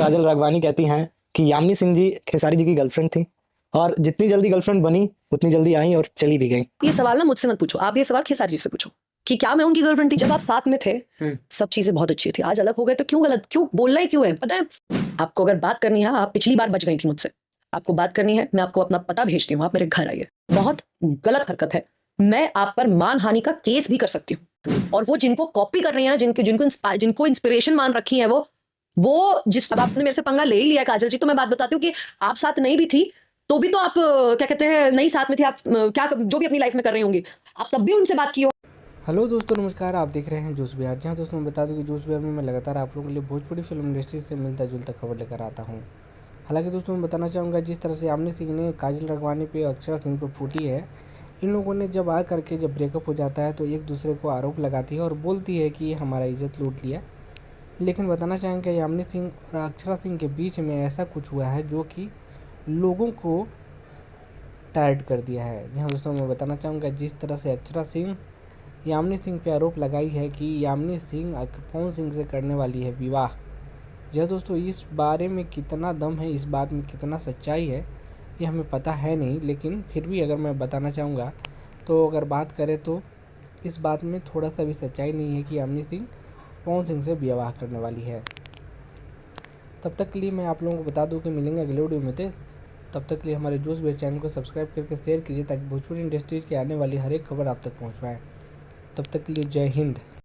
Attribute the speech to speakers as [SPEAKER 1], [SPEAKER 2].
[SPEAKER 1] काजल राघवानी कहती हैं कि यामिनी सिंह जी खेसारी जी की गर्लफ्रेंड थी और जितनी जल्दी गर्लफ्रेंड बनी उतनी जल्दी आई और चली भी गई।
[SPEAKER 2] ये सवाल ना मुझसे मत पूछो, आप ये सवाल खेसारी जी से पूछो कि क्या मैं उनकी गर्लफ्रेंड थी। जब आप साथ में थे सब चीजें बहुत अच्छी थी, आज अलग हो गए तो क्यों गलत, क्यों बोलना ही क्यों है? पता है आपको अगर बात करनी है, आप पिछली बार बच गई थी मुझसे, आपको बात करनी है, मैं आपको अपना पता भेजती हूँ, आप मेरे घर आइए। बहुत गलत हरकत है, मैं आप पर मानहानि का केस भी कर सकती हूँ। और वो जिनको कॉपी कर रही है ना, जिनको इंस्पिरेशन मान रखी है वो जिस अब आपने मेरे से पंगा ले ही लिया काजल जी, तो मैं बात बताती हूँ कि आप साथ नहीं भी थी तो भी तो आप क्या कहते हैं नहीं साथ में थी, आप क्या जो भी अपनी लाइफ में कर रही होंगी आप तब भी उनसे बात की हो।
[SPEAKER 3] हेलो दोस्तों, नमस्कार। आप देख रहे हैं जोश बिहार। जहां दोस्तों मैं बता दूं कि जोश बिहार में मैं लगातार आप लोगों के लिए भोजपुरी फिल्म इंडस्ट्री से मिलता जुलता खबर लेकर आता हूं। हालांकि दोस्तों मैं बताना चाहूँगा, जिस तरह से यामिनी सिंह ने काजल राघवानी पे अक्षरा सिंह पे फूटी है, इन लोगों ने जब जब ब्रेकअप हो जाता है तो एक दूसरे को आरोप लगाती है और बोलती है कि हमारा इज्जत लूट लिया। लेकिन बताना चाहेंगे यामिनी सिंह और अक्षरा सिंह के बीच में ऐसा कुछ हुआ है जो कि लोगों को टायर्ड कर दिया है। जी हाँ दोस्तों, मैं बताना चाहूँगा, जिस तरह से अक्षरा सिंह यामिनी सिंह पे आरोप लगाई है कि यामिनी सिंह पवन सिंह से करने वाली है विवाह। जी हाँ दोस्तों, इस बारे में कितना दम है, इस बात में कितना सच्चाई है, ये हमें पता है नहीं। लेकिन फिर भी अगर मैं बताना चाहूँगा तो अगर बात करें तो इस बात में थोड़ा सा भी सच्चाई नहीं है कि यामिनी सिंह पवन सिंह से विवाह करने वाली है। तब तक के लिए मैं आप लोगों को बता दूं कि मिलेंगे अगले वीडियो में। तब तक के लिए हमारे जोश बेर चैनल को सब्सक्राइब करके शेयर कीजिए ताकि भोजपुरी इंडस्ट्रीज़ की आने वाली हर एक खबर आप तक पहुँच पाए। तब तक के लिए जय हिंद।